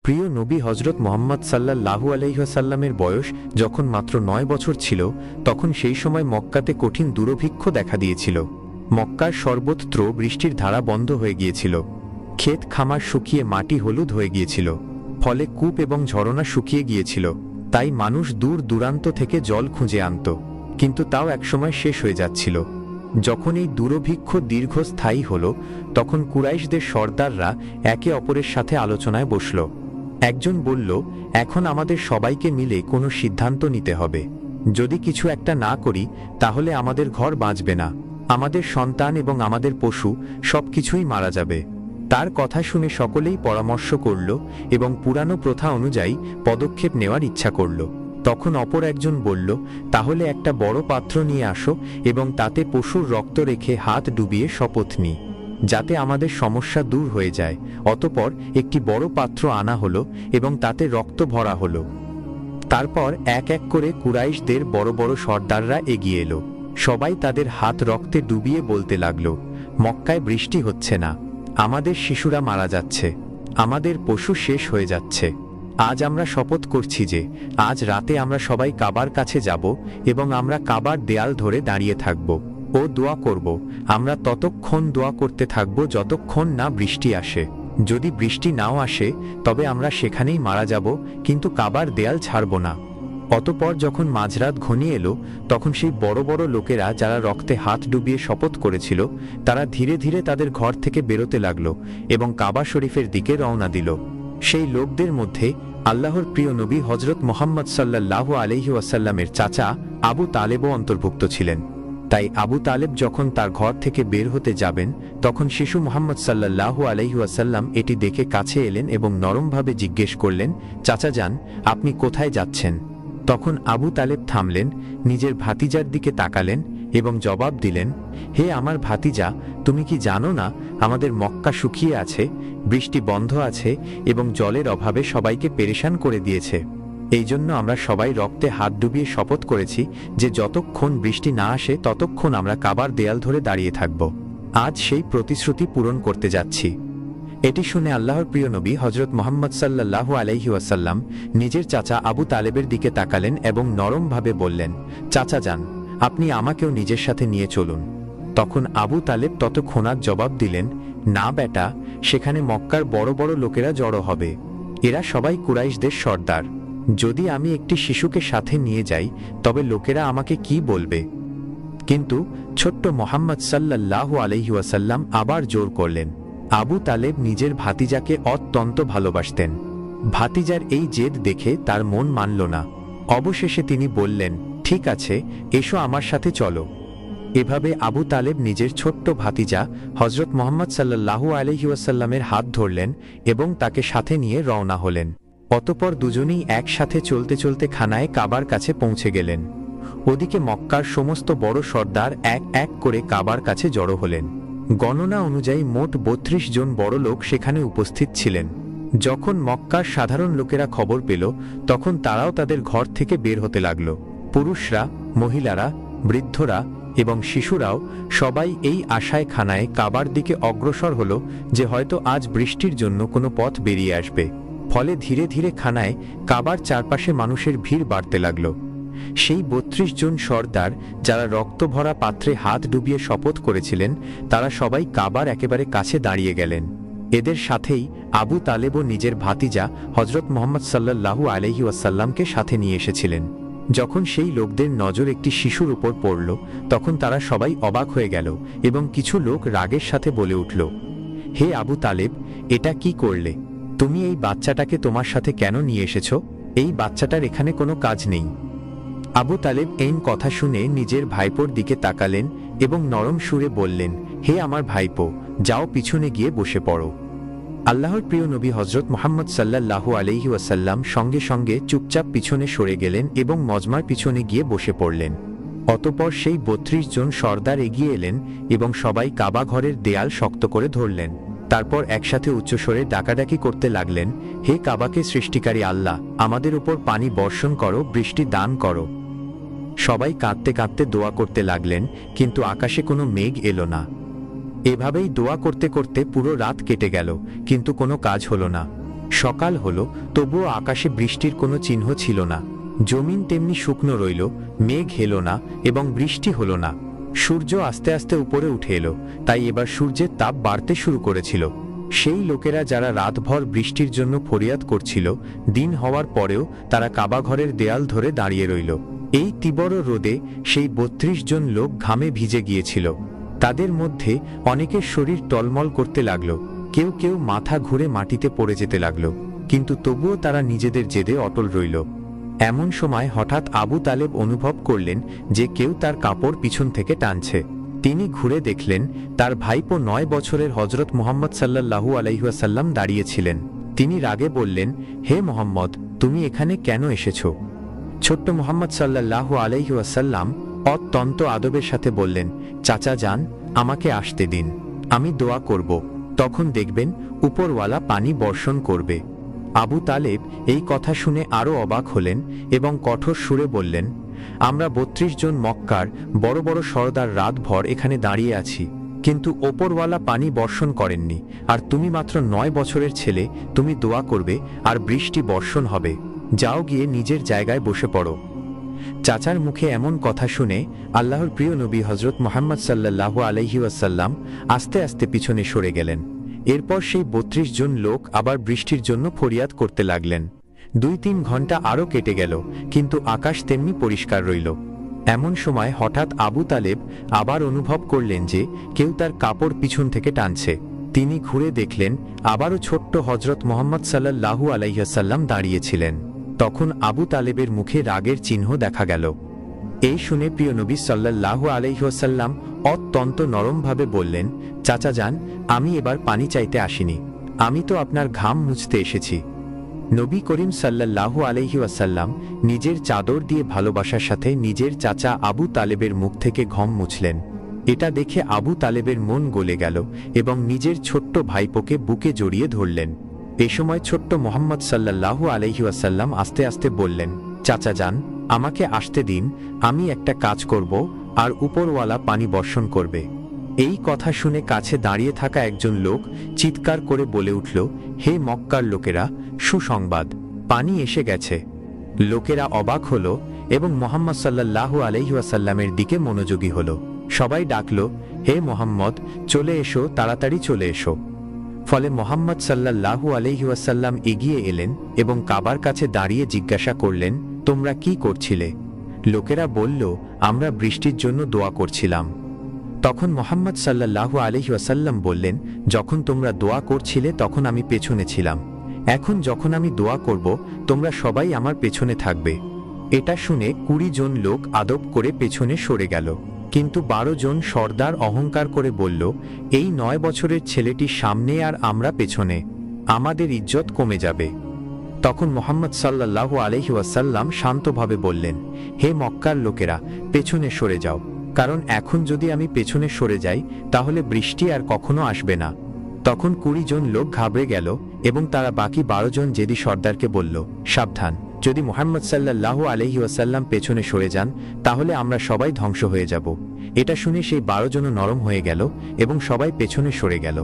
প্রিয় নবী হজরত মোহাম্মদ সাল্লাল্লাহু আলাইহি ওয়াসাল্লামের বয়স যখন মাত্র ৯ বছর ছিল, তখন সেই সময় মক্কাতে কঠিন দুর্ভিক্ষ দেখা দিয়েছিল। মক্কার সর্বত্র বৃষ্টির ধারা বন্ধ হয়ে গিয়েছিল। ক্ষেত খামার শুকিয়ে মাটি হলুদ হয়ে গিয়েছিল। ফলে কূপ এবং ঝরনা শুকিয়ে গিয়েছিল। তাই মানুষ দূর দূরান্ত থেকে জল খুঁজে আনত, কিন্তু তাও একসময় শেষ হয়ে যাচ্ছিল। যখন এই দুর্ভিক্ষ দীর্ঘস্থায়ী হল, তখন কুরাইশদের সর্দাররা একে অপরের সাথে আলোচনায় বসল। একজন বলল, এখন আমাদের সবাইকে মিলে কোনো সিদ্ধান্ত নিতে হবে। যদি কিছু একটা না করি তাহলে আমাদের ঘর বাঁচবে না, আমাদের সন্তান এবং আমাদের পশু সবকিছুই মারা যাবে। তার কথা শুনে সকলেই পরামর্শ করল এবং পুরানো প্রথা অনুযায়ী পদক্ষেপ নেওয়ার ইচ্ছা করল। তখন অপর একজন বলল, তাহলে একটা বড় পাত্র নিয়ে আসো এবং তাতে পশুর রক্ত রেখে হাত ডুবিয়ে শপথ নিই, যাতে আমাদের সমস্যা দূর হয়ে যায়। অতঃপর একটি বড় পাত্র আনা হলো এবং তাতে রক্ত ভরা হলো। তারপর এক এক করে কুরাইশদের বড় বড় সর্দাররা এগিয়ে এলো। সবাই তাদের হাত রক্তে ডুবিয়ে বলতে লাগলো, মক্কায় বৃষ্টি হচ্ছে না, আমাদের শিশুরা মারা যাচ্ছে, আমাদের পশু শেষ হয়ে যাচ্ছে। আজ আমরা শপথ করছি যে আজ রাতে আমরা সবাই কাবার কাছে যাব এবং আমরা কাবার দেয়াল ধরে দাঁড়িয়ে থাকব ও দোয়া করব। আমরা ততক্ষণ দোয়া করতে থাকব যতক্ষণ না বৃষ্টি আসে। যদি বৃষ্টি নাও আসে তবে আমরা সেখানেই মারা যাব, কিন্তু কাবার দেয়াল ছাড়ব না। অতঃপর যখন মাঝরাত ঘনিয়ে এলো, তখন সেই বড় বড় লোকেরা যারা রক্তে হাত ডুবিয়ে শপথ করেছিল, তারা ধীরে ধীরে তাদের ঘর থেকে বেরোতে লাগলো এবং কাবা শরীফের দিকে রওনা দিল। সেই লোকদের মধ্যে আল্লাহর প্রিয় নবী হজরত মোহাম্মদ সাল্লাল্লাহু আলাইহি ওয়াসাল্লামের চাচা আবু তালেবও অন্তর্ভুক্ত ছিলেন। তাই আবু তালেব যখন তার ঘর থেকে বের হতে যাবেন, তখন শিশু মুহাম্মদ সাল্লাল্লাহু আলাইহি ওয়াসাল্লাম এটি দেখে কাছে এলেন এবং নরমভাবে জিজ্ঞেস করলেন, চাচা যান, আপনি কোথায় যাচ্ছেন? তখন আবু তালেব থামলেন, নিজের ভাতিজার দিকে তাকালেন এবং জবাব দিলেন, হে আমার ভাতিজা, তুমি কি জানো না আমাদের মক্কা শুকিয়ে আছে, বৃষ্টি বন্ধ আছে এবং জলের অভাবে সবাইকে পেরেশান করে দিয়েছে। এই জন্য আমরা সবাই রক্তে হাত ডুবিয়ে শপথ করেছি যে যতক্ষণ বৃষ্টি না আসে ততক্ষণ আমরা কাবার দেয়াল ধরে দাঁড়িয়ে থাকব। আজ সেই প্রতিশ্রুতি পূরণ করতে যাচ্ছি। এটি শুনে আল্লাহর প্রিয় নবী হজরত মোহাম্মদ সাল্লাল্লাহু আলাইহি ওয়াসাল্লাম নিজের চাচা আবু তালেবের দিকে তাকালেন এবং নরমভাবে বললেন, চাচা যান, আপনি আমাকেও নিজের সাথে নিয়ে চলুন। তখন আবু তালেব ততক্ষণাৎ জবাব দিলেন, না বেটা, সেখানে মক্কার বড় বড় লোকেরা জড়ো হবে। এরা সবাই কুরাইশদের সর্দার। যদি আমি একটি শিশুকে সাথে নিয়ে যাই তবে লোকেরা আমাকে কি বলবে? কিন্তু ছোট্ট মোহাম্মদ সাল্লাল্লাহু আলাইহি ওয়াসাল্লাম আবার জোর করলেন। আবু তালেব নিজের ভাতিজাকে অত্যন্ত ভালোবাসতেন। ভাতিজার এই জেদ দেখে তার মন মানল না। অবশেষে তিনি বললেন, ঠিক আছে, এসো আমার সাথে চলো। এভাবে আবু তালেব নিজের ছোট্ট ভাতিজা হজরত মোহাম্মদ সাল্লাল্লাহু আলাইহি ওয়াসাল্লামের হাত ধরলেন এবং তাকে সাথে নিয়ে রওনা হলেন। অতঃপর দুজনেই একসাথে চলতে চলতে খানায় কাবার কাছে পৌঁছে গেলেন। ওদিকে মক্কার সমস্ত বড় সর্দার এক এক করে কাবার কাছে জড়ো হলেন। গণনা অনুযায়ী মোট ৩২ জন বড় লোক সেখানে উপস্থিত ছিলেন। যখন মক্কার সাধারণ লোকেরা খবর পেল, তখন তারাও তাদের ঘর থেকে বের হতে লাগল। পুরুষরা, মহিলারা, বৃদ্ধরা এবং শিশুরাও সবাই এই আশায় খানায় কাবার দিকে অগ্রসর হল যে হয়তো আজ বৃষ্টির জন্য কোনো পথ বেরিয়ে আসবে। ফলে ধীরে ধীরে খানায় কাবার চারপাশে মানুষের ভিড় বাড়তে লাগল। সেই ৩২ জন সর্দার যারা রক্ত ভরা পাত্রে হাত ডুবিয়ে শপথ করেছিলেন, তারা সবাই কাবার একেবারে কাছে দাঁড়িয়ে গেলেন। এদের সাথেই আবু তালেবও নিজের ভাতিজা হজরত মোহাম্মদ সাল্লাল্লাহু আলাইহি ওয়াসাল্লামকে সাথে নিয়ে এসেছিলেন। যখন সেই লোকদের নজর একটি শিশুর উপর পড়ল, তখন তারা সবাই অবাক হয়ে গেল এবং কিছু লোক রাগের সাথে বলে উঠল, হে আবু তালেব, এটা কি করলে? তুমি এই বাচ্চাটাকে তোমার সাথে কেন নিয়ে এসেছ? এই বাচ্চাটার এখানে কোনো কাজ নেই। আবু তালেব এই কথা শুনে নিজের ভাইপোর দিকে তাকালেন এবং নরম সুরে বললেন, হে আমার ভাইপো, যাও পিছনে গিয়ে বসে পড়ো। আল্লাহর প্রিয় নবী হজরত মুহাম্মদ সাল্লাল্লাহু আলাইহি ওয়াসাল্লাম সঙ্গে সঙ্গে চুপচাপ পিছনে সরে গেলেন এবং মজমার পিছনে গিয়ে বসে পড়লেন। অতঃপর সেই ৩২ জন সর্দার এগিয়ে এলেন এবং সবাই কাবা ঘরের দেয়াল শক্ত করে ধরলেন। তারপর একসাথে উচ্চস্বরে ডাকাডাকি করতে লাগলেন, হে কাবাকে সৃষ্টিকারী আল্লাহ, আমাদের উপর পানি বর্ষণ করো, বৃষ্টি দান করো। সবাই কাঁদতে কাঁদতে দোয়া করতে লাগলেন, কিন্তু আকাশে কোনো মেঘ এলো না। এভাবেই দোয়া করতে করতে পুরো রাত কেটে গেল, কিন্তু কোনো কাজ হলো না। সকাল হলো, তবুও আকাশে বৃষ্টির কোনো চিহ্ন ছিল না। জমিন তেমনি শুকনো রইল, মেঘ এলো না এবং বৃষ্টি হলো না। সূর্য আস্তে আস্তে উপরে উঠে এলো, তাই এবার সূর্যের তাপ বাড়তে শুরু করেছিল। সেই লোকেরা যারা রাতভর বৃষ্টির জন্য ফরিয়াদ করছিল, দিন হওয়ার পরেও তারা কাবা ঘরের দেয়াল ধরে দাঁড়িয়ে রইল। এই তীব্র রোদে সেই ৩২ জন লোক ঘামে ভিজে গিয়েছিল। তাদের মধ্যে অনেকের শরীর টলমল করতে লাগলো, কেউ কেউ মাথা ঘুরে মাটিতে পড়ে যেতে লাগলো, কিন্তু তবুও তারা নিজেদের জেদে অটল রইল। এমন সময় হঠাৎ আবু তালেব অনুভব করলেন যে কেউ তার কাপড় পিছন থেকে টানছে। তিনি ঘুরে দেখলেন তার ভাইপো ৯ বছরের হযরত মুহাম্মদ সাল্লাল্লাহু আলাইহি ওয়াসাল্লাম দাঁড়িয়েছিলেন। তিনি রাগে বললেন, হে মুহাম্মদ, তুমি এখানে কেন এসেছো? ছোট্ট মুহাম্মদ সাল্লাল্লাহু আলাইহি ওয়াসাল্লাম অত্যন্ত আদবের সাথে বললেন, চাচা যান, আমাকে আসতে দিন, আমি দোয়া করব, তখন দেখবেন উপরওয়ালা পানি বর্ষণ করবে। আবু তালেব এই কথা শুনে আরও অবাক হলেন এবং কঠোর সুরে বললেন, আমরা ৩২ জন মক্কার বড় বড় সরদার রাতভর এখানে দাঁড়িয়ে আছি, কিন্তু ওপরওয়ালা পানি বর্ষণ করেননি, আর তুমি মাত্র ৯ বছরের ছেলে, তুমি দোয়া করবে আর বৃষ্টি বর্ষণ হবে। যাও গিয়ে নিজের জায়গায় বসে পড়ো। চাচার মুখে এমন কথা শুনে আল্লাহর প্রিয় নবী হযরত মুহাম্মদ সাল্লাল্লাহু আলাইহি ওয়াসাল্লাম আস্তে আস্তে পিছনে সরে গেলেন। এরপর সেই ৩২ জন লোক আবার বৃষ্টির জন্য ফরিয়াদ করতে লাগলেন। ২-৩ ঘন্টা আরও কেটে গেল, কিন্তু আকাশ তেমনি পরিষ্কার রইল। এমন সময় হঠাৎ আবু তালেব আবার অনুভব করলেন যে কেউ তার কাপড় পিছন থেকে টানছে। তিনি ঘুরে দেখলেন আবারও ছোট্ট হযরত মুহাম্মদ সাল্লাল্লাহু আলাইহি ওয়াসাল্লাম দাঁড়িয়েছিলেন। তখন আবু তালেবের মুখে রাগের চিহ্ন দেখা গেল। এই শুনে প্রিয় নবী সাল্লাল্লাহু আলাইহি ওয়াসাল্লাম অত্যন্ত নরমভাবে বললেন, চাচা যান, আমি এবার পানি চাইতে আসিনি, আমি তো আপনার ঘাম মুছতে এসেছি। নবী করিম সাল্লাল্লাহু আলাইহি ওয়াসাল্লাম নিজের চাদর দিয়ে ভালোবাসার সাথে নিজের চাচা আবু তালেবের মুখ থেকে ঘাম মুছলেন। এটা দেখে আবু তালেবের মন গলে গেল এবং নিজের ছোট্ট ভাইপোকে বুকে জড়িয়ে ধরলেন। এ সময় ছোট্ট মুহাম্মদ সাল্লাল্লাহু আলাইহি ওয়াসাল্লাম আস্তে আস্তে বললেন, চাচা যান, আমাকে আসতে দিন, আমি একটা কাজ করব আর উপরওয়ালা পানি বর্ষণ করবে। এই কথা শুনে কাছে দাঁড়িয়ে থাকা একজন লোক চিৎকার করে বলে উঠল, হে মক্কার লোকেরা, সুসংবাদ, পানি এসে গেছে। লোকেরা অবাক হল এবং মুহাম্মদ সাল্লাল্লাহু আলাইহি ওয়াসাল্লামের দিকে মনোযোগী হল। সবাই ডাকল, হে মুহাম্মদ, চলে এসো, তাড়াতাড়ি চলে এসো। ফলে মুহাম্মদ সাল্লাল্লাহু আলাইহি ওয়াসাল্লাম এগিয়ে এলেন এবং কাবার কাছে দাঁড়িয়ে জিজ্ঞাসা করলেন, তোমরা কি করছিলে? লোকেরা বলল, আমরা বৃষ্টির জন্য দোয়া করছিলাম। তখন মুহাম্মদ সাল্লাল্লাহু আলাইহি ওয়াসাল্লাম বললেন, যখন তোমরা দোয়া করছিলে তখন আমি পেছনে ছিলাম, এখন যখন আমি দোয়া করব তোমরা সবাই আমার পেছনে থাকবে। এটা শুনে ২০ জন লোক আদব করে পেছনে সরে গেল, কিন্তু ১২ জন সর্দার অহংকার করে বলল, এই ৯ বছরের ছেলেটি সামনে আর আমরা পেছনে, আমাদের ইজ্জত কমে যাবে। তখন মুহাম্মদ সাল্লাল্লাহু আলাইহি ওয়াসাল্লাম শান্তভাবে বললেন, হে মক্কার লোকেরা, পেছনে সরে যাও, কারণ এখন যদি আমি পেছনে সরে যাই তাহলে বৃষ্টি আর কখনো আসবে না। তখন ২০ জন লোক ঘাবড়ে গেল এবং তারা বাকি ১২ জন জেদি সর্দারকে বলল, সাবধান, যদি মুহাম্মদ সাল্লাল্লাহু আলাইহি ওয়াসাল্লাম পেছনে সরে যান তাহলে আমরা সবাই ধ্বংস হয়ে যাব। এটা শুনে সেই ১২ জনও নরম হয়ে গেল এবং সবাই পেছনে সরে গেল।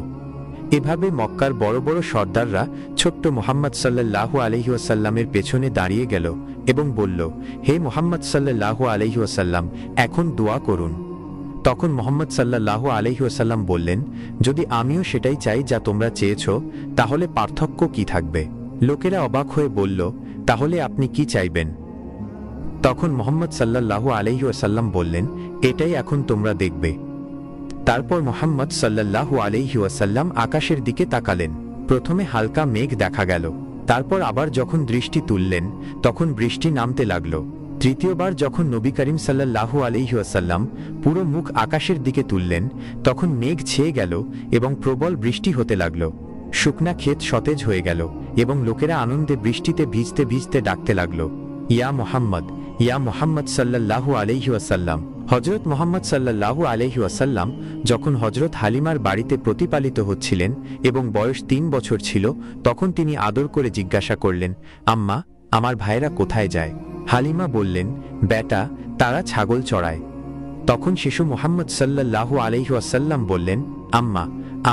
এভাবে মক্কার বড় বড় সর্দাররা ছোট্ট মুহাম্মদ সাল্লাল্লাহু আলাইহি ওয়াসাল্লামের পেছনে দাঁড়িয়ে গেল এবং বলল, হে মুহাম্মদ সাল্লাল্লাহু আলাইহি ওয়াসাল্লাম, এখন দোয়া করুন। তখন মুহাম্মদ সাল্লাল্লাহু আলাইহি ওয়াসাল্লাম বললেন, যদি আমিও সেটাই চাই যা তোমরা চেয়েছো, তাহলে পার্থক্য কি থাকবে? লোকেরা অবাক হয়ে বলল, তাহলে আপনি কি চাইবেন? তখন মুহাম্মদ সাল্লাল্লাহু আলাইহি ওয়াসাল্লাম বললেন, এটাই এখন তোমরা দেখবে। তারপর মুহাম্মদ সাল্লাল্লাহু আলাইহি ওয়াসাল্লাম আকাশের দিকে তাকালেন। প্রথমে হালকা মেঘ দেখা গেল, তারপর আবার যখন দৃষ্টি তুললেন তখন বৃষ্টি নামতে লাগল। তৃতীয়বার যখন নবী করিম সাল্লাল্লাহু আলাইহি ওয়াসাল্লাম পুরো মুখ আকাশের দিকে তুললেন তখন মেঘ ছেয়ে গেল এবং প্রবল বৃষ্টি হতে লাগল। শুকনা ক্ষেত সতেজ হয়ে গেল এবং লোকেরা আনন্দে বৃষ্টিতে ভিজতে ভিজতে ডাকতে লাগল, ইয়া মুহাম্মদ, ইয়া মুহাম্মদ সাল্লাল্লাহু আলাইহি ওয়াসাল্লাম। হযরত মুহাম্মদ সাল্লাল্লাহু আলাইহি ওয়াসাল্লাম যখন হযরত হালিমার বাড়িতে প্রতিপালিত হচ্ছিলেন এবং বয়স ৩ বছর ছিল, তখন তিনি আদর করে জিজ্ঞাসা করলেন, আম্মা, আমার ভাইয়েরা কোথায় যায়? হালিমা বললেন, বেটা, তারা ছাগল চড়ায়। তখন শিশু মুহাম্মদ সাল্লাল্লাহু আলাইহি ওয়াসাল্লাম বললেন, আম্মা,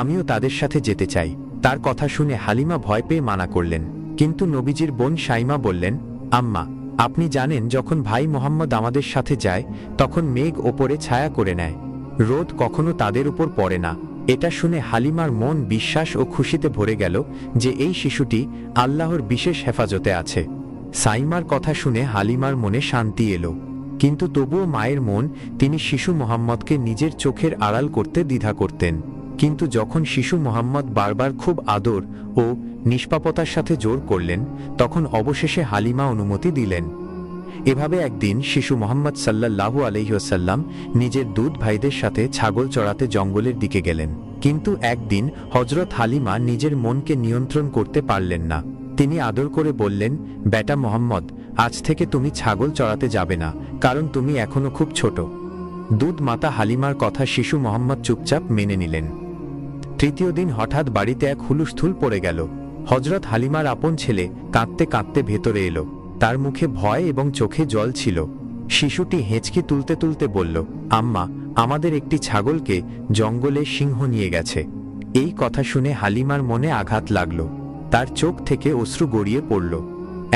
আমিও তাদের সাথে যেতে চাই। তার কথা শুনে হালিমা ভয় পেয়ে মানা করলেন, কিন্তু নবীজির বোন শাইমা বললেন, আম্মা, আপনি জানেন যখন ভাই মোহাম্মদ আমাদের সাথে যায় তখন মেঘ ওপরে ছায়া করে নেয়, রোদ কখনো তাদের উপর পড়ে না। এটা শুনে হালিমার মন বিশ্বাস ও খুশিতে ভরে গেল যে এই শিশুটি আল্লাহর বিশেষ হেফাজতে আছে। সাইমার কথা শুনে হালিমার মনে শান্তি এলো, কিন্তু তবুও মায়ের মন, তিনি শিশু মোহাম্মদকে নিজের চোখের আড়াল করতে দ্বিধা করতেন। কিন্তু যখন শিশু মোহাম্মদ বারবার খুব আদর ও নিষ্পাপতার সাথে জোর করলেন, তখন অবশেষে হালিমা অনুমতি দিলেন। এভাবে একদিন শিশু মোহাম্মদ সাল্লাল্লাহু আলাইহি ওয়াসাল্লাম নিজের দুধ ভাইদের সাথে ছাগল চড়াতে জঙ্গলের দিকে গেলেন। কিন্তু একদিন হযরত হালিমা নিজের মনকে নিয়ন্ত্রণ করতে পারলেন না। তিনি আদর করে বললেন, বেটা মোহাম্মদ, আজ থেকে তুমি ছাগল চড়াতে যাবে না, কারণ তুমি এখনো খুব ছোট। দুধ মাতা হালিমার কথা শিশু মোহাম্মদ চুপচাপ মেনে নিলেন। তৃতীয় দিন হঠাৎ বাড়িতে এক হুলুস্থুল পড়ে গেল। হযরত হালিমার আপন ছেলে কাঁদতে কাঁদতে ভেতরে এলো। তার মুখে ভয় এবং চোখে জল ছিল। শিশুটি হেঁচকি তুলতে তুলতে বলল, আম্মা, আমাদের একটি ছাগলকে জঙ্গলে সিংহ নিয়ে গেছে। এই কথা শুনে হালিমার মনে আঘাত লাগল, তার চোখ থেকে অশ্রু গড়িয়ে পড়ল।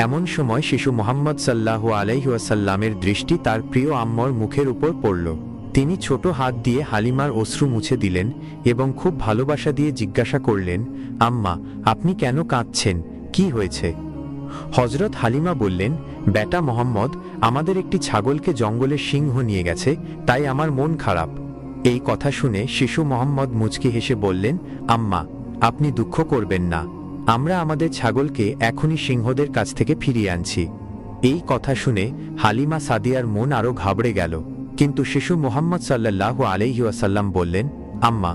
এমন সময় শিশু মোহাম্মদ সাল্লাল্লাহু আলাইহি ওয়াসাল্লামের দৃষ্টি তার প্রিয় আম্মার মুখের উপর পড়ল। তিনি ছোট হাত দিয়ে হালিমার অশ্রু মুছে দিলেন এবং খুব ভালোবাসা দিয়ে জিজ্ঞাসা করলেন, আম্মা, আপনি কেন কাঁদছেন, কি হয়েছে? হযরত হালিমা বললেন, বেটা মোহাম্মদ, আমাদের একটি ছাগলকে জঙ্গলে সিংহ নিয়ে গেছে, তাই আমার মন খারাপ। এই কথা শুনে শিশু মোহাম্মদ মুচকি হেসে বললেন, আম্মা, আপনি দুঃখ করবেন না, আমরা আমাদের ছাগলকে এখনই সিংহদের কাছ থেকে ফিরিয়ে আনছি। এই কথা শুনে হালিমা সাদিয়ার মন আরো ঘাবড়ে গেল। কিন্তু শিশু মোহাম্মদ সাল্লাল্লাহু আলাইহি ওয়াসাল্লাম বললেন, আম্মা,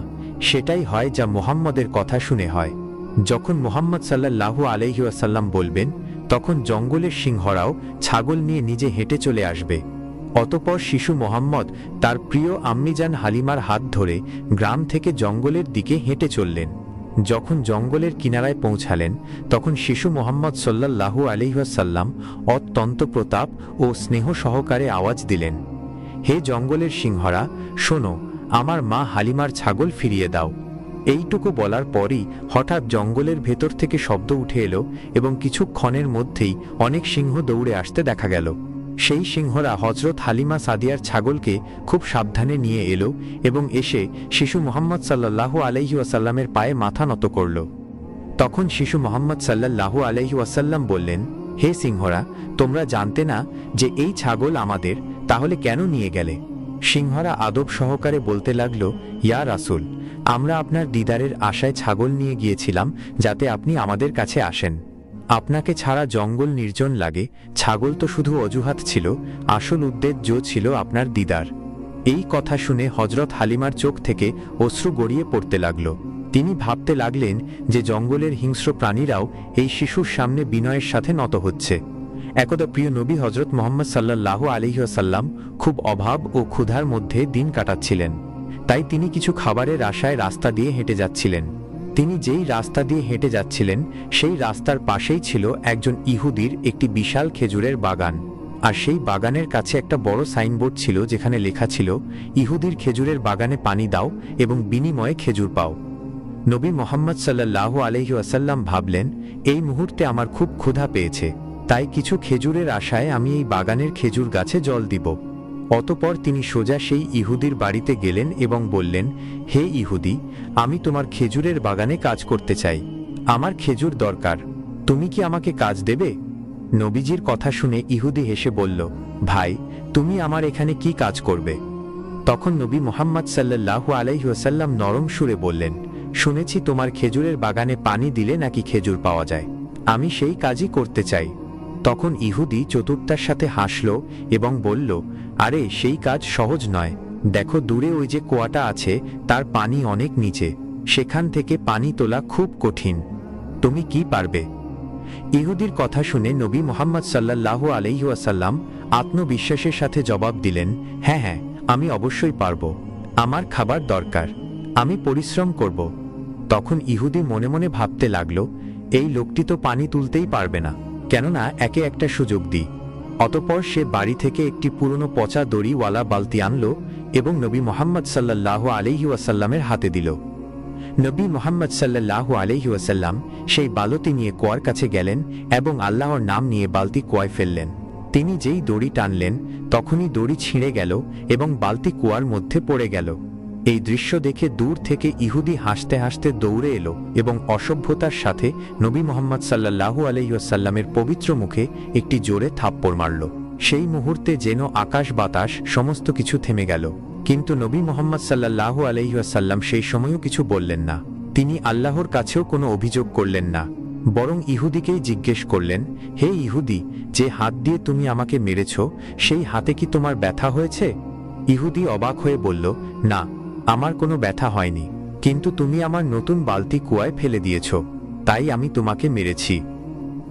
সেটাই হয় যা মোহাম্মদের কথা শুনে হয়। যখন মোহাম্মদ সাল্লাল্লাহু আলাইহি ওয়াসাল্লাম বলবেন, তখন জঙ্গলের সিংহরাও ছাগল নিয়ে নিজে হেঁটে চলে আসবে। অতঃপর শিশু মোহাম্মদ তার প্রিয় আম্মিজান হালিমার হাত ধরে গ্রাম থেকে জঙ্গলের দিকে হেঁটে চললেন। যখন জঙ্গলের কিনারায় পৌঁছালেন, তখন শিশু মোহাম্মদ সাল্লাল্লাহু আলাইহি ওয়াসাল্লাম অত্যন্ত প্রতাপ ও স্নেহ সহকারে আওয়াজ দিলেন, হে জঙ্গলের সিংহরা, শোনো, আমার মা হালিমার ছাগল ফিরিয়ে দাও। এইটুকু বলার পরই হঠাৎ জঙ্গলের ভেতর থেকে শব্দ উঠে এলো এবং কিছুক্ষণের মধ্যেই অনেক সিংহ দৌড়ে আসতে দেখা গেল। সেই সিংহরা হযরত হালিমা সাদিয়ার ছাগলকে খুব সাবধানে নিয়ে এলো এবং এসে শিশু মোহাম্মদ সাল্লাল্লাহু আলাইহি ওয়াসাল্লামের পায়ে মাথা নত করল। তখন শিশু মোহাম্মদ সাল্লাল্লাহু আলাইহি ওয়াসাল্লাম বললেন, হে সিংহরা, তোমরা জানতে না যে এই ছাগল আমাদের, তাহলে কেন নিয়ে গেলে? সিংহরা আদব সহকারে বলতে লাগল, ইয়া রাসূল, আমরা আপনার দিদারের আশায় ছাগল নিয়ে গিয়েছিলাম যাতে আপনি আমাদের কাছে আসেন। আপনাকে ছাড়া জঙ্গল নির্জন লাগে, ছাগল তো শুধু অজুহাত ছিল, আসল উদ্দেশ্য ছিল আপনার দিদার। এই কথা শুনে হযরত হালিমার চোখ থেকে অশ্রু গড়িয়ে পড়তে লাগল। তিনি ভাবতে লাগলেন যে জঙ্গলের হিংস্র প্রাণীরাও এই শিশুর সামনে বিনয়ের সাথে নত হচ্ছে। একদা প্রিয় নবী হযরত মুহাম্মদ সাল্লাল্লাহু আলাইহি ওয়াসাল্লাম খুব অভাব ও ক্ষুধার মধ্যে দিন কাটাচ্ছিলেন। তাই তিনি কিছু খাবারের আশায় রাস্তা দিয়ে হেঁটে যাচ্ছিলেন। তিনি যেই রাস্তা দিয়ে হেঁটে যাচ্ছিলেন, সেই রাস্তার পাশেই ছিল একজন ইহুদির একটি বিশাল খেজুরের বাগান। আর সেই বাগানের কাছে একটা বড় সাইনবোর্ড ছিল, যেখানে লেখা ছিল, ইহুদির খেজুরের বাগানে পানি দাও এবং বিনিময়ে খেজুর পাও। নবী মুহাম্মদ সাল্লাল্লাহু আলাইহি ওয়াসাল্লাম ভাবলেন, এই মুহূর্তে আমার খুব ক্ষুধা পেয়েছে, তাই কিছু খেজুরের আশায় আমি এই বাগানের খেজুর গাছে জল দিব। অতঃপর তিনি সোজা সেই ইহুদির বাড়িতে গেলেন এবং বললেন, হে ইহুদি, আমি তোমার খেজুরের বাগানে কাজ করতে চাই, আমার খেজুর দরকার, তুমি কি আমাকে কাজ দেবে? নবীজির কথা শুনে ইহুদি হেসে বলল, ভাই, তুমি আমার এখানে কি কাজ করবে? তখন নবী মুহাম্মদ সাল্লাল্লাহু আলাইহি ওয়াসাল্লাম নরম সুরে বললেন, শুনেছি তোমার খেজুরের বাগানে পানি দিলে নাকি খেজুর পাওয়া যায়, আমি সেই কাজই করতে চাই। তখন ইহুদি চতুরতার সাথে হাসল এবং বলল, আরে সেই কাজ সহজ নয়, দেখো দূরে ওই যে কুয়াটা আছে, তার পানি অনেক নিচে, সেখান থেকে পানি তোলা খুব কঠিন, তুমি কি পারবে? ইহুদির কথা শুনে নবী মুহাম্মদ সাল্লাল্লাহু আলাইহি ওয়াসাল্লাম আত্মবিশ্বাসের সাথে জবাব দিলেন, হ্যাঁ হ্যাঁ, আমি অবশ্যই পারব, আমার খাবার দরকার, আমি পরিশ্রম করব। তখন ইহুদি মনে মনে ভাবতে লাগল, এই লোকটি তো পানি তুলতেই পারবে না, কেননা একে একটা সুযোগ দিই। অতঃপর সে বাড়ি থেকে একটি পুরনো পচা দড়িওয়ালা বালতি আনল এবং নবী মুহাম্মদ সাল্লাল্লাহু আলাইহি ওয়াসাল্লামের হাতে দিল। নবী মুহাম্মদ সাল্লাল্লাহু আলাইহি ওয়াসাল্লাম সেই বালতি নিয়ে কুয়ার কাছে গেলেন এবং আল্লাহর নাম নিয়ে বালতি কুয়ায় ফেললেন। তিনি যেই দড়ি টানলেন তখনই দড়ি ছিঁড়ে গেল এবং বালতি কুয়ার মধ্যে পড়ে গেল। এই দৃশ্য দেখে দূর থেকে ইহুদি হাসতে হাসতে দৌড়ে এলো এবং অসভ্যতার সাথে নবী মুহাম্মদ সাল্লাল্লাহু আলাইহি ওয়াসাল্লামের পবিত্র মুখে একটি জোরে থাপ্পড় মারল। সেই মুহূর্তে যেন আকাশ বাতাস সমস্ত কিছু থেমে গেল, কিন্তু নবী মুহাম্মদ সাল্লাল্লাহু আলাইহি ওয়াসাল্লাম সেই সময়ও কিছু বললেন না। তিনি আল্লাহর কাছেও কোনো অভিযোগ করলেন না, বরং ইহুদিকেই জিজ্ঞেস করলেন, হে ইহুদি, যে হাত দিয়ে তুমি আমাকে মেরেছ সেই হাতে কি তোমার ব্যথা হয়েছে? ইহুদি অবাক হয়ে বলল, না, আমার কোনো ব্যথা হয়নি, কিন্তু তুমি আমার নতুন বালতি কুয়ায় ফেলে দিয়েছ, তাই আমি তোমাকে মেরেছি।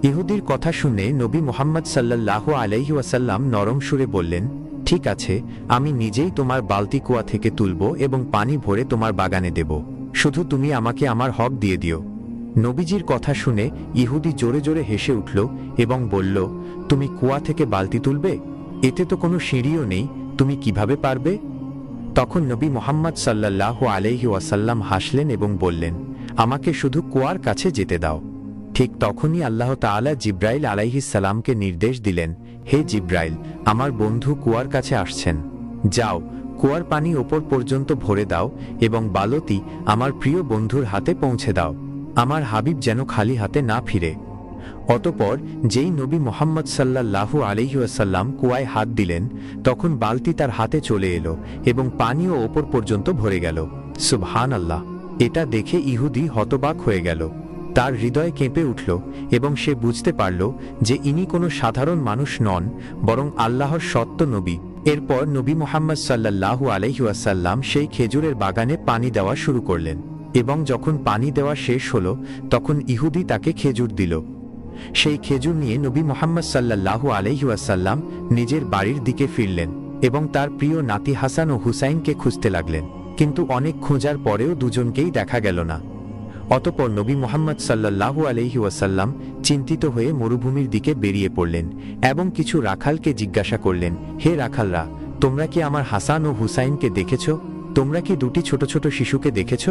ইহুদির কথা শুনে নবী মুহাম্মদ সাল্লাল্লাহু আলাইহি ওয়াসাল্লাম নরম সুরে বললেন, ঠিক আছে, আমি নিজেই তোমার বালতি কুয়া থেকে তুলব এবং পানি ভরে তোমার বাগানে দেব, শুধু তুমি আমাকে আমার হক দিয়ে দিও। নবীজির কথা শুনে ইহুদি জোরে জোরে হেসে উঠল এবং বলল, তুমি কুয়া থেকে বালতি তুলবে? এতে তো কোনো সিঁড়িও নেই, তুমি কিভাবে পারবে? তখন নবী মুহাম্মদ সাল্লাল্লাহু আলাইহি ওয়াসাল্লাম হাসলেন এবং বললেন, আমাকে শুধু কুয়ার কাছে যেতে দাও। ঠিক তখনই আল্লাহ তাআলা জিব্রাইল আলাইহিস সালামকে নির্দেশ দিলেন, হে জিব্রাইল, আমার বন্ধু কুয়ার কাছে আসছেন, যাও কুয়ার পানি ওপর পর্যন্ত ভরে দাও এবং বালতি আমার প্রিয় বন্ধুর হাতে পৌঁছে দাও, আমার হাবিব যেন খালি হাতে না ফিরে। অতঃপর যেই নবী মুহাম্মদ সাল্লাল্লাহু আলাইহি ওয়াসাল্লাম কুয়ায় হাত দিলেন, তখন বালতি তার হাতে চলে এলো এবং পানিও ওপর পর্যন্ত ভরে গেল। সুবহানাল্লাহ! এটা দেখে ইহুদি হতবাক হয়ে গেল, তার হৃদয় কেঁপে উঠল এবং সে বুঝতে পারল যে ইনি কোনো সাধারণ মানুষ নন, বরং আল্লাহর সত্য নবী। এরপর নবী মুহাম্মদ সাল্লাল্লাহু আলাইহি ওয়াসাল্লাম সেই খেজুরের বাগানে পানি দেওয়া শুরু করলেন এবং যখন পানি দেওয়া শেষ হলো তখন ইহুদি তাকে খেজুর দিল। সেই খেজুর নিয়ে নবী মুহাম্মদ সাল্লাল্লাহু আলাইহি ওয়াসাল্লাম নিজের বাড়ির দিকে ফিরলেন এবং তার প্রিয় নাতি হাসান ও হুসাইনকে খুঁজতে লাগলেন, কিন্তু অনেক খোঁজার পরেও দুজনকেই দেখা গেল না। অতঃপর নবী মুহাম্মদ সাল্লাল্লাহু আলাইহি ওয়াসাল্লাম চিন্তিত হয়ে মরুভূমির দিকে বেরিয়ে পড়লেন এবং কিছু রাখালকে জিজ্ঞাসা করলেন, হে রাখালরা, তোমরা কি আমার হাসান ও হুসাইনকে দেখেছ? তোমরা কি দুটি ছোট ছোট শিশুকে দেখেছ?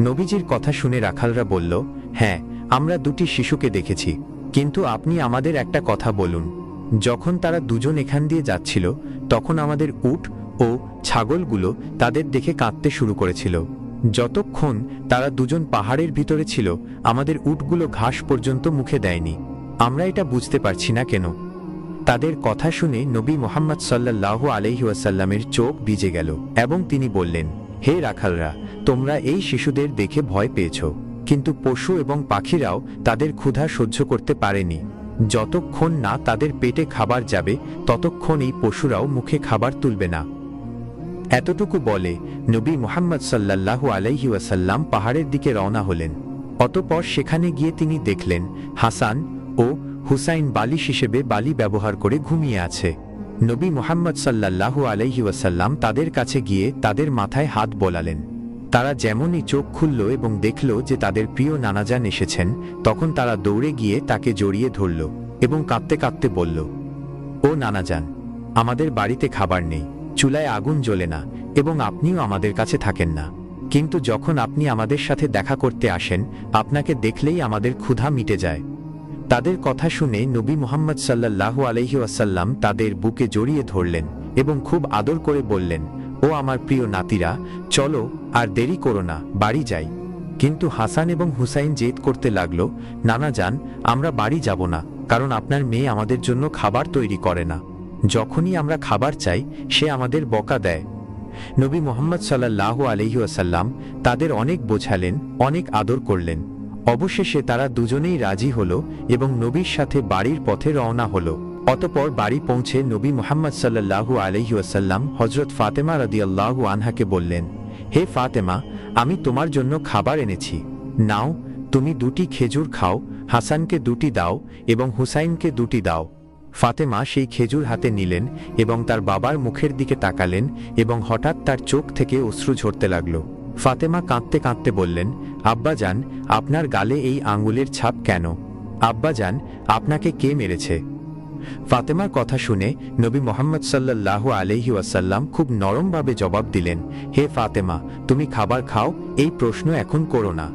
নবীজির কথা শুনে রাখালরা বলল, হ্যাঁ, আমরা দুটি শিশুকে দেখেছি, কিন্তু আপনি আমাদের একটা কথা বলুন। যখন তারা দুজন এখান দিয়ে যাচ্ছিল তখন আমাদের উট ও ছাগলগুলো তাদের দেখে কাঁদতে শুরু করেছিল। যতক্ষণ তারা দুজন পাহাড়ের ভিতরে ছিল আমাদের উটগুলো ঘাস পর্যন্ত মুখে দেয়নি। আমরা এটা বুঝতে পারছি না কেন। তাদের কথা শুনে নবী মুহাম্মদ সাল্লাল্লাহু আলাইহি ওয়াসাল্লামের চোখ ভিজে গেল এবং তিনি বললেন, হে রাখালরা, তোমরা এই শিশুদের দেখে ভয় পেয়েছ, কিন্তু পশু এবং পাখিরাও তাদের ক্ষুধা সহ্য করতে পারেনি। যতক্ষণ না তাদের পেটে খাবার যাবে ততক্ষণ এই পশুরাও মুখে খাবার তুলবে না। এতটুকু বলে নবী মুহাম্মদ সাল্লাল্লাহু আলাইহি ওয়াসাল্লাম পাহাড়ের দিকে রওনা হলেন। অতঃপর সেখানে গিয়ে তিনি দেখলেন হাসান ও হুসাইন বালিশ হিসেবে বালি ব্যবহার করে ঘুমিয়ে আছে। নবী মুহাম্মদ সাল্লাল্লাহু আলাইহি ওয়াসাল্লাম তাদের কাছে গিয়ে তাদের মাথায় হাত বোলালেন। তারা যেমনই চোখ খুলল এবং দেখল যে তাদের প্রিয় নানাজান এসেছেন, তখন তারা দৌড়ে গিয়ে তাকে জড়িয়ে ধরল এবং কাঁদতে কাঁদতে বলল, ও নানাজান, আমাদের বাড়িতে খাবার নেই, চুলায় আগুন জ্বলে না এবং আপনিও আমাদের কাছে থাকেন না, কিন্তু যখন আপনি আমাদের সাথে দেখা করতে আসেন আপনাকে দেখলেই আমাদের ক্ষুধা মিটে যায়। তাদের কথা শুনে নবী মুহাম্মদ সাল্লাল্লাহু আলাইহি ওয়াসাল্লাম তাদের বুকে জড়িয়ে ধরলেন এবং খুব আদর করে বললেন, ও আমার প্রিয় নাতিরা, চলো আর দেরি করো না, বাড়ি যাই। কিন্তু হাসান এবং হুসাইন জেদ করতে লাগলো, নানা যান, আমরা বাড়ি যাব না, কারণ আপনার মেয়ে আমাদের জন্য খাবার তৈরি করে না। যখনই আমরা খাবার চাই সে আমাদের বকা দেয়। নবী মুহাম্মদ সাল্লাল্লাহু আলাইহি ওয়াসাল্লাম তাদের অনেক বোঝালেন, অনেক আদর করলেন। অবশেষে তারা দুজনেই রাজি হলো এবং নবীর সাথে বাড়ির পথে রওনা হলো। অতঃপর বাড়ি পৌঁছে নবী মুহাম্মদ সাল্লাল্লাহু আলাইহি ওয়াসাল্লাম হযরত ফাতেমা রাদিয়াল্লাহু আনহাকে বললেন, হে ফাতেমা, আমি তোমার জন্য খাবার এনেছি, নাও, তুমি দুটি খেজুর খাও, হাসানকে দুটি দাও এবং হুসাইনকে দুটি দাও। ফাতেমা সেই খেজুর হাতে নিলেন এবং তার বাবার মুখের দিকে তাকালেন এবং হঠাৎ তার চোখ থেকে অশ্রু ঝরতে লাগল। ফাতেমা কাঁদতে কাঁদতে বললেন, আব্বাজান, আপনার গালে এই আঙ্গুলের ছাপ কেন? আব্বাজান, আপনাকে কে মেরেছে? ফাতেমার কথা শুনে নবী মুহাম্মদ সাল্লাল্লাহু আলাইহি ওয়াসাল্লাম খুব নরমভাবে জবাব দিলেন, হে ফাতেমা, তুমি খাবার খাও, এই প্রশ্ন এখন করো না।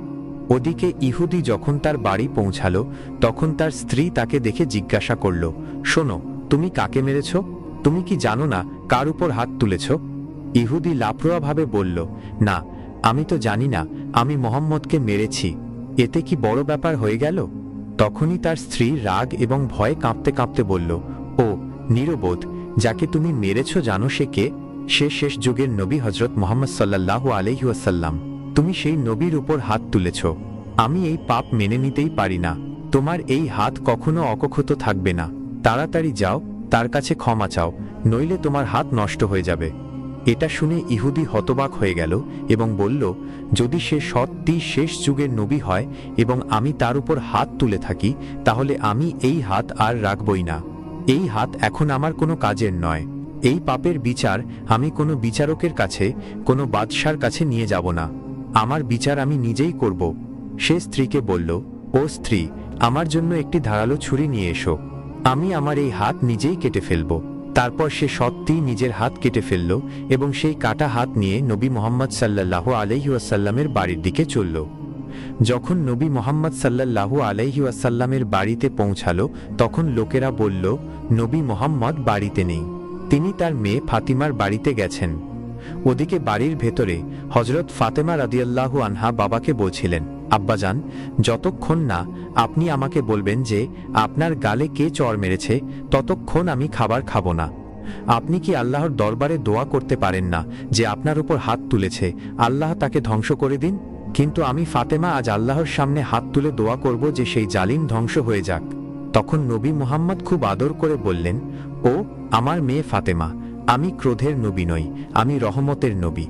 ওদিকে ইহুদি যখন তার বাড়ি পৌঁছালো তখন তার স্ত্রী তাকে দেখে জিজ্ঞাসা করল, শোনো, তুমি কাকে মেরেছ? তুমি কি জানো না কার উপর হাত তুলেছ? ইহুদি লাফরোয়াভাবে বলল, না, আমি তো জানি না, আমি মোহাম্মদকে মেরেছি। এতে কি বড় ব্যাপার হয়ে গেল? তখনই তার স্ত্রী রাগ এবং ভয়ে কাঁপতে কাঁপতে বলল, ও নিরবোধ, যাকে তুমি মেরেছ জানো সে কে? সে শেষ যুগের নবী হযরত মুহাম্মদ সাল্লাল্লাহু আলাইহি ওয়াসাল্লাম। তুমি সেই নবীর উপর হাত তুলেছ। আমি এই পাপ মেনে নিতেই পারি না। তোমার এই হাত কখনো অকথিত থাকবে না। তাড়াতাড়ি যাও, তার কাছে ক্ষমা চাও, নইলে তোমার হাত নষ্ট হয়ে যাবে। এটা শুনে ইহুদি হতবাক হয়ে গেল এবং বলল, যদি সে সত্যি শেষ যুগের নবী হয় এবং আমি তার উপর হাত তুলে থাকি, তাহলে আমি এই হাত আর রাখবই না। এই হাত এখন আমার কোনো কাজের নয়। এই পাপের বিচার আমি কোনো বিচারকের কাছে, কোনো বাদশার কাছে নিয়ে যাব না। আমার বিচার আমি নিজেই করব। সে স্ত্রীকে বলল, ও স্ত্রী, আমার জন্য একটি ধারালো ছুরি নিয়ে এসো। আমি আমার এই হাত নিজেই কেটে ফেলব। তারপর সে সত্যিই নিজের হাত কেটে ফেলল এবং সেই কাটা হাত নিয়ে নবী মুহাম্মদ সাল্লাল্লাহু আলাইহি ওয়াসাল্লামের বাড়ির দিকে চলল। যখন নবী মুহাম্মদ সাল্লাল্লাহু আলাইহি ওয়াসাল্লামের বাড়িতে পৌঁছালো তখন লোকেরা বলল, নবী মুহাম্মদ বাড়িতে নেই, তিনি তার মেয়ে ফাতিমার বাড়িতে গেছেন। ওদিকে বাড়ির ভেতরে হযরত ফাতেমা রাদিয়াল্লাহু আনহা বাবাকে বলছিলেন, আব্বাজান, যতক্ষণ না আপনি আমাকে বলবেন যে আপনার গালে কে চড় মেরেছে, ততক্ষণ আমি খাবার খাব না। আপনি কি আল্লাহর দরবারে দোয়া করতে পারেন না যে আপনার উপর হাত তুলেছে আল্লাহ তাকে ধ্বংস করে দিন? কিন্তু আমি ফাতেমা আজ আল্লাহর সামনে হাত তুলে দোয়া করব যে সেই জালিম ধ্বংস হয়ে যাক। তখন নবী মুহাম্মদ খুব আদর করে বললেন, ও আমার মেয়ে ফাতেমা, আমি ক্রোধের নবী নই, আমি রহমতের নবী।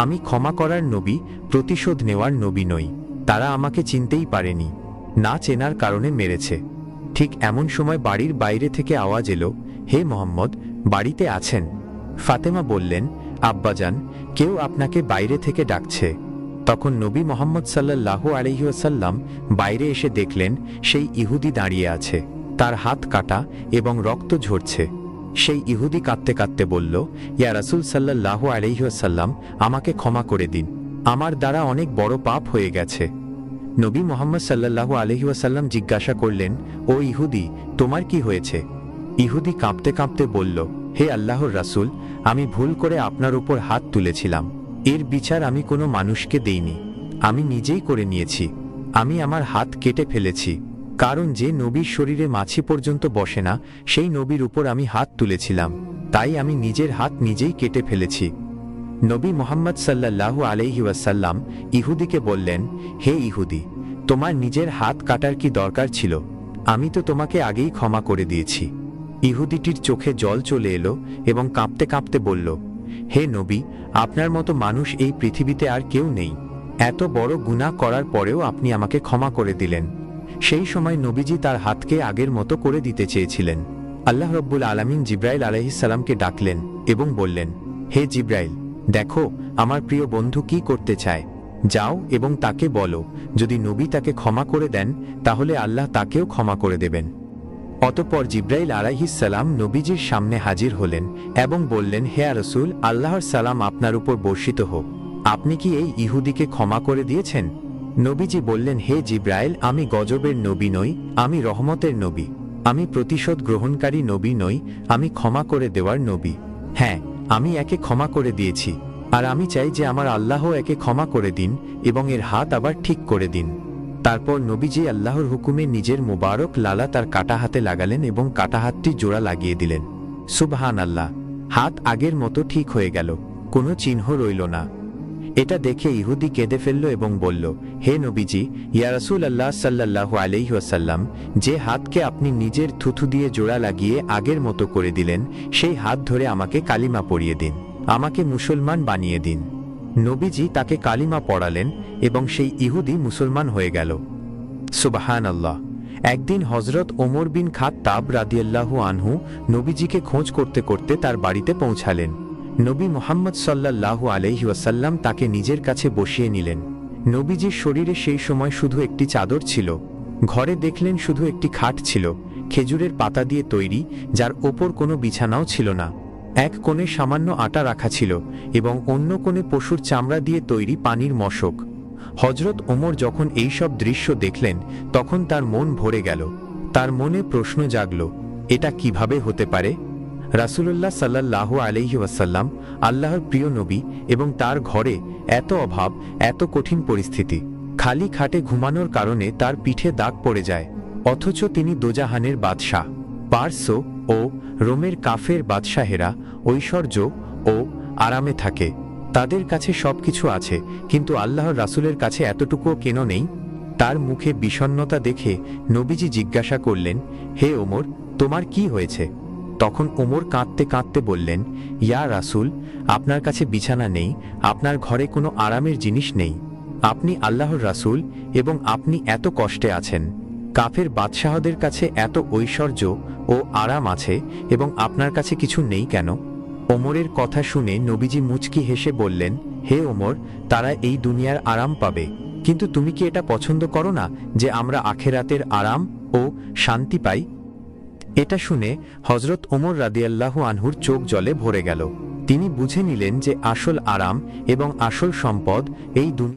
আমি ক্ষমা করার নবী, প্রতিশোধ নেওয়ার নবী নই। তারা আমাকে চিনতেই পারেনি, না চেনার কারণে মেরেছে। ঠিক এমন সময় বাড়ির বাইরে থেকে আওয়াজ এলো, হে মোহাম্মদ, বাড়িতে আছেন? ফাতেমা বললেন, আব্বাজান, কেউ আপনাকে বাইরে থেকে ডাকছে। তখন নবী মুহাম্মদ সাল্লাল্লাহু আলাইহি ওয়াসাল্লাম বাইরে এসে দেখলেন সেই ইহুদি দাঁড়িয়ে আছে, তার হাত কাটা এবং রক্ত ঝরছে। সেই ইহুদি কাঁদতে কাঁদতে বলল, ইয়া রাসূল সাল্লাল্লাহু আলাইহি ওয়াসাল্লাম, আমাকে ক্ষমা করে দিন, আমার দ্বারা অনেক বড় পাপ হয়ে গেছে। নবী মুহাম্মদ সাল্লাল্লাহু আলাইহি ওয়াসাল্লাম জিজ্ঞাসা করলেন, ও ইহুদি, তোমার কি হয়েছে? ইহুদি কাঁপতে কাঁপতে বলল, হে আল্লাহর রাসূল, আমি ভুল করে আপনার উপর হাত তুলেছিলাম। এর বিচার আমি কোনো মানুষকে দেইনি, আমি নিজেই করে নিয়েছি। আমি আমার হাত কেটে ফেলেছি, কারণ যে নবীর শরীরে মাছি পর্যন্ত বসে না সেই নবীর উপর আমি হাত তুলেছিলাম, তাই আমি নিজের হাত নিজেই কেটে ফেলেছি। নবী মুহাম্মদ সাল্লাল্লাহু আলাইহি ওয়াসাল্লাম ইহুদিকে বললেন, হে ইহুদি, তোমার নিজের হাত কাটার কি দরকার ছিল? আমি তো তোমাকে আগেই ক্ষমা করে দিয়েছি। ইহুদিটির চোখে জল চলে এলো এবং কাঁপতে কাঁপতে বলল, হে নবী, আপনার মতো মানুষ এই পৃথিবীতে আর কেউ নেই। এত বড় গুনাহ করার পরেও আপনি আমাকে ক্ষমা করে দিলেন। সেই সময় নবীজি তার হাতকে আগের মতো করে দিতে চেয়েছিলেন। আল্লাহ রব্বুল আলামিন জিব্রাইল আলাইহিস সালামকে ডাকলেন এবং বললেন, হে জিব্রাইল, দেখো আমার প্রিয় বন্ধু কি করতে চায়। যাও এবং তাকে বলো, যদি নবী তাকে ক্ষমা করে দেন তাহলে আল্লাহ তাকেও ক্ষমা করে দেবেন। অতঃপর জিব্রাইল আলাইহিস সালাম নবীজির সামনে হাজির হলেন এবং বললেন, হে রাসূল, আল্লাহর সালাম আপনার উপর বর্ষিত হোক। আপনি কি এই ইহুদিকে ক্ষমা করে দিয়েছেন? নবীজি বললেন, হে জিব্রাইল, আমি গজবের নবী নই, আমি রহমতের নবী। আমি প্রতিশোধ গ্রহণকারী নবী নই, আমি ক্ষমা করে দেওয়ার নবী। হ্যাঁ, আমি একে ক্ষমা করে দিয়েছি, আর আমি চাই যে আমার আল্লাহ একে ক্ষমা করে দিন এবং এর হাত আবার ঠিক করে দিন। তারপর নবীজি আল্লাহর হুকুমে নিজের মুবারক লালা তার কাটা হাতে লাগালেন এবং কাটা হাতটি জোড়া লাগিয়ে দিলেন। সুবহান আল্লাহ, হাত আগের মতো ঠিক হয়ে গেল, কোনো চিহ্ন রইল না। এটা দেখে ইহুদি কেঁদে ফেলল এবং বলল, হে নবীজি, ইয়া রাসূলুল্লাহ সাল্লাল্লাহু আলাইহি ওয়াসাল্লাম, যে হাতকে আপনি নিজের থুথু দিয়ে জোড়া লাগিয়ে আগের মতো করে দিলেন, সেই হাত ধরে আমাকে কালিমা পড়িয়ে দিন, আমাকে মুসলমান বানিয়ে দিন। নবীজি তাকে কালিমা পড়ালেন এবং সেই ইহুদি মুসলমান হয়ে গেল। সুবহানাল্লাহ। একদিন হযরত ওমর বিন খাত্তাব রাদিয়াল্লাহু আনহু নবীজিকে খোঁজ করতে করতে তার বাড়িতে পৌঁছালেন। নবী মুহাম্মদ সাল্লাল্লাহু আলাইহি ওয়াসাল্লাম তাকে নিজের কাছে বসিয়ে নিলেন। নবীজির শরীরে সেই সময় শুধু একটি চাদর ছিল। ঘরে দেখলেন শুধু একটি খাট ছিল, খেজুরের পাতা দিয়ে তৈরি, যার ওপর কোনো বিছানাও ছিল না। এক কোণে সামান্য আটা রাখা ছিল এবং অন্য কোণে পশুর চামড়া দিয়ে তৈরি পানির মশক। হযরত ওমর যখন এইসব দৃশ্য দেখলেন তখন তার মন ভরে গেল। তার মনে প্রশ্ন জাগল, এটা কিভাবে হতে পারে? রাসূলুল্লাহ সাল্লাল্লাহু আলাইহি ওয়াসাল্লাম, আল্লাহর প্রিয় নবী, এবং তার ঘরে এত অভাব, এত কঠিন পরিস্থিতি। খালি খাটে ঘুমানোর কারণে তার পিঠে দাগ পড়ে যায়, অথচ তিনি দোজাহানের বাদশাহ। পার্শ্ব ও রোমের কাফের বাদশাহেরা ঐশ্বর্য ও আরামে থাকে, তাদের কাছে সবকিছু আছে, কিন্তু আল্লাহর রাসূলের কাছে এতটুকুও কেন নেই? তার মুখে বিষণ্ণতা দেখে নবীজি জিজ্ঞাসা করলেন, হে ওমর, তোমার কি হয়েছে? তখন ওমর কাঁদতে কাঁদতে বললেন, ইয়া রাসূল, আপনার কাছে বিছানা নেই, আপনার ঘরে কোনো আরামের জিনিস নেই। আপনি আল্লাহর রাসূল এবং আপনি এত কষ্টে আছেন। কাফের বাদশাহদের কাছে এত ঐশ্বর্য ও আরাম আছে এবং আপনার কাছে কিছু নেই কেন? ওমরের কথা শুনে নবীজি মুচকি হেসে বললেন, হে ওমর, তারা এই দুনিয়ার আরাম পাবে, কিন্তু তুমি কি এটা পছন্দ করো না যে আমরা আখেরাতের আরাম ও শান্তি পাই? এটা শুনে হযরত ওমর রাদিয়াল্লাহু আনহুর চোখ জলে ভরে গেল। তিনি বুঝে নিলেন যে আসল আরাম এবং আসল সম্পদ এই দুনিয়া